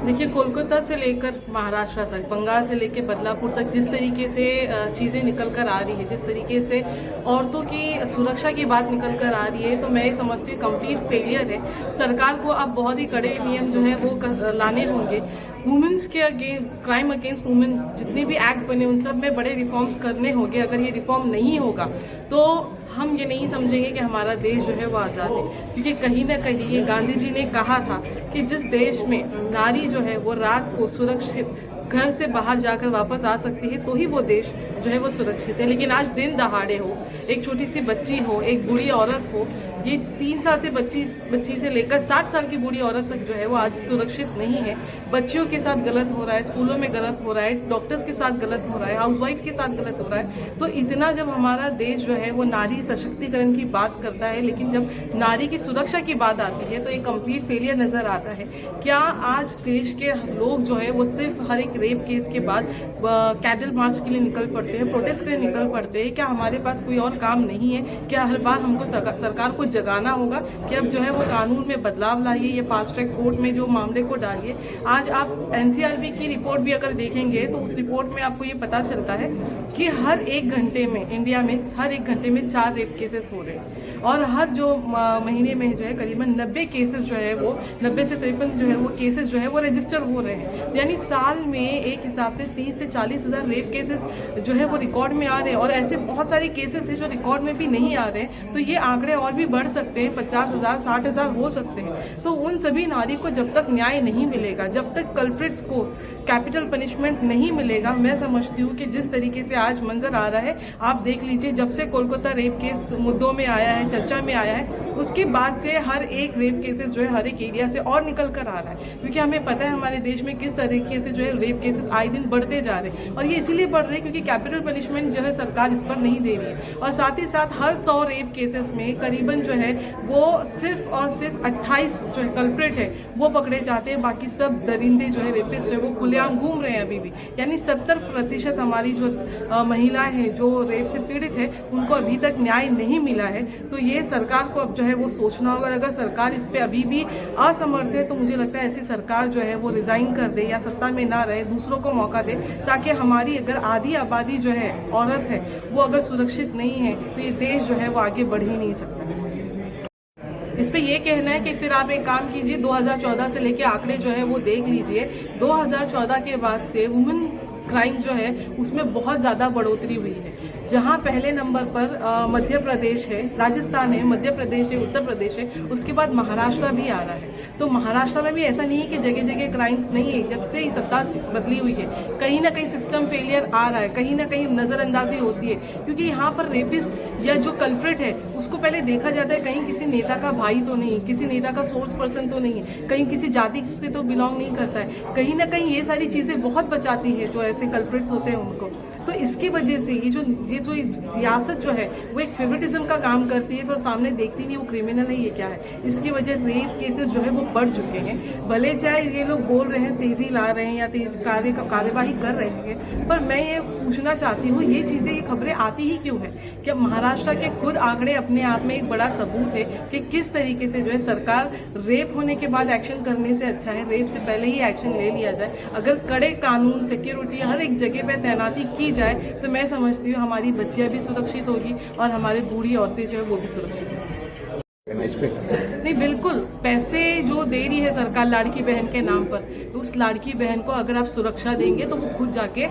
देखिए, कोलकाता से लेकर महाराष्ट्र तक, बंगाल से लेकर बदलापुर तक जिस तरीके से चीज़ें निकल कर आ रही है, जिस तरीके से औरतों की सुरक्षा की बात निकल कर आ रही है, तो मैं ये समझती हूँ कंप्लीट फेलियर है। सरकार को अब बहुत ही कड़े नियम जो है वो लाने होंगे। वुमेन्स के क्राइम अगेंस्ट वुमेन जितने भी एक्ट बने उन सब में बड़े रिफॉर्म्स करने होंगे। अगर ये रिफॉर्म नहीं होगा तो हम ये नहीं समझेंगे कि हमारा देश जो है वो आज़ाद है, क्योंकि कहीं ना कहीं ये गांधी जी ने कहा था कि जिस देश में नारी जो है वो रात को सुरक्षित घर से बाहर जाकर वापस आ सकती है तो ही वो देश जो है वो सुरक्षित है। लेकिन आज दिन दहाड़े हो, एक छोटी सी बच्ची हो, एक बूढ़ी औरत हो, ये 3 साल से बच्ची से लेकर 60 साल की बूढ़ी औरत तक जो है वो आज सुरक्षित नहीं है। बच्चियों के साथ गलत हो रहा है, स्कूलों में गलत हो रहा है, डॉक्टर्स के साथ गलत हो रहा है, हाउसवाइफ के साथ गलत हो रहा है। तो इतना जब हमारा देश जो है वो नारी सशक्तिकरण की बात करता है, लेकिन जब नारी की सुरक्षा की बात आती है तो ये कंप्लीट फेलियर नजर आता है। क्या आज देश के लोग जो है वो सिर्फ हर एक रेप केस के बाद कैंडल मार्च के लिए निकल पड़ते हैं, प्रोटेस्ट के लिए निकल पड़ते हैं? क्या हमारे पास कोई और काम नहीं है? क्या हर बार हमको सरकार को जगाना होगा कि अब जो है वो कानून में बदलाव लाइए, ये फास्ट ट्रैक कोर्ट में जो मामले को डालिए? आज आप एनसीआरबी की रिपोर्ट भी अगर देखेंगे तो उस रिपोर्ट में आपको ये पता चलता है कि हर एक घंटे में इंडिया में हर एक घंटे में 4 रेप केसेस हो रहे हैं, और हर जो महीने में जो है करीबन 90 केसेस जो है वो 90 से 53 जो है वो केसेस जो है वो रजिस्टर हो रहे हैं। यानी साल में एक हिसाब से 30 से 40 हज़ार रेप केसेस जो है वो रिकॉर्ड में आ रहे हैं, और ऐसे बहुत सारे केसेस हैं जो रिकॉर्ड में भी नहीं आ रहे हैं। तो ये आंकड़े और भी बढ़ सकते हैं, 50,000 60,000 हो सकते हैं। तो उन सभी नारी को जब तक न्याय नहीं मिलेगा, जब तक कल्प्रिट्स को कैपिटल पनिशमेंट नहीं मिलेगा, मैं समझती हूँ कि जिस तरीके से आज मंजर आ रहा है, आप देख लीजिए, जब से कोलकाता रेप केस मुद्दों में आया है, चर्चा में आया है, उसके बाद से हर एक रेप केसेस जो है हर एक एरिया से और निकल कर आ रहा है। क्योंकि हमें पता है हमारे देश में किस तरीके से जो है रेप केसेस आए दिन बढ़ते जा रहे हैं, और ये इसीलिए बढ़ रहे हैं क्योंकि कैपिटल पनिशमेंट जो है सरकार इस पर नहीं दे रही है। और साथ ही साथ हर 100 रेप केसेस में करीबन जो है वो सिर्फ और सिर्फ 28 जो है कल्प्रिट है वो पकड़े जाते हैं, बाकी सब दरिंदे जो है रेपिस्ट है वो खुलेआम घूम रहे हैं अभी भी। यानी 70% हमारी जो महिलाएं हैं जो रेप से पीड़ित है उनको अभी तक न्याय नहीं मिला है। तो ये सरकार को अब जो है वो सोचना होगा। अगर सरकार इस पे अभी भी असमर्थ है तो मुझे लगता है ऐसी सरकार जो है वो रिजाइन कर दे या सत्ता में ना रहे, दूसरों को मौका दे, ताकि हमारी अगर आधी आबादी जो है औरत है वो अगर सुरक्षित नहीं है तो ये देश जो है वो आगे बढ़ ही नहीं सकता। इस पे ये कहना है कि फिर आप एक काम कीजिए, 2014 से लेके आंकड़े जो है वो देख लीजिए। 2014 के बाद से वुमेन क्राइम जो है उसमें बहुत ज़्यादा बढ़ोतरी हुई है। जहां पहले नंबर पर मध्य प्रदेश है, राजस्थान है, मध्य प्रदेश है, उत्तर प्रदेश है, उसके बाद महाराष्ट्र भी आ रहा है। तो महाराष्ट्र में भी ऐसा नहीं है कि जगह जगह क्राइम्स नहीं है। जब से ही सत्ता बदली हुई है कहीं ना कहीं सिस्टम फेलियर आ रहा है, कहीं ना कहीं नज़रअंदाजी होती है, क्योंकि यहाँ पर रेपिस्ट या जो कल्प्रिट है उसको पहले देखा जाता है कहीं किसी नेता का भाई तो नहीं, किसी नेता का सोर्स पर्सन तो नहीं है, कहीं किसी जाति से तो बिलोंग नहीं करता है। कहीं ना कहीं ये सारी चीज़ें बहुत बचाती है जो ऐसे कल्प्रिट्स होते हैं उनको। तो इसकी वजह से ये जो सियासत जो है वो एक फेवरेटिज्म का काम करती है, पर सामने देखती नहीं वो क्रिमिनल है ये क्या है। इसकी वजह से रेप केसेस जो है वो बढ़ चुके हैं। भले चाहे ये लोग बोल रहे हैं तेजी ला रहे हैं या तेज कार्यवाही कर रहे हैं, पर मैं ये पूछना चाहती हूँ ये चीजें, ये खबरें आती ही क्यों है? क्या महाराष्ट्र के खुद आंकड़े अपने आप में एक बड़ा सबूत है कि किस तरीके से जो है सरकार रेप होने के बाद एक्शन करने से अच्छा है रेप से पहले ही एक्शन ले लिया जाए। अगर कड़े कानून, सिक्योरिटी हर एक जगह पे तैनाती की जाए तो मैं समझती हूँ हमारी बच्चियां भी सुरक्षित होगी और हमारी बूढ़ी औरतें जो है वो भी सुरक्षित होगी। नहीं, बिल्कुल पैसे जो दे रही है सरकार लाड़की बहन के नाम पर, तो उस लाड़की बहन को अगर आप सुरक्षा देंगे तो वो खुद जाके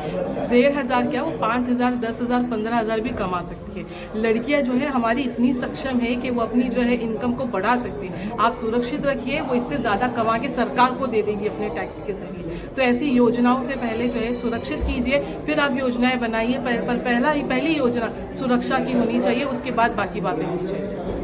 1,500 क्या वो 5,000, 10,000, 15,000 भी कमा सकती है। लड़कियां जो है हमारी इतनी सक्षम है कि वो अपनी जो है इनकम को बढ़ा सकती है। आप सुरक्षित रखिए, वो इससे ज्यादा कमा के सरकार को दे देगी अपने टैक्स के जरिए। तो ऐसी योजनाओं से पहले जो है सुरक्षित कीजिए, फिर आप योजनाएं बनाइए। पर पहली योजना सुरक्षा की होनी चाहिए, उसके बाद बाकी बातें होनी चाहिए।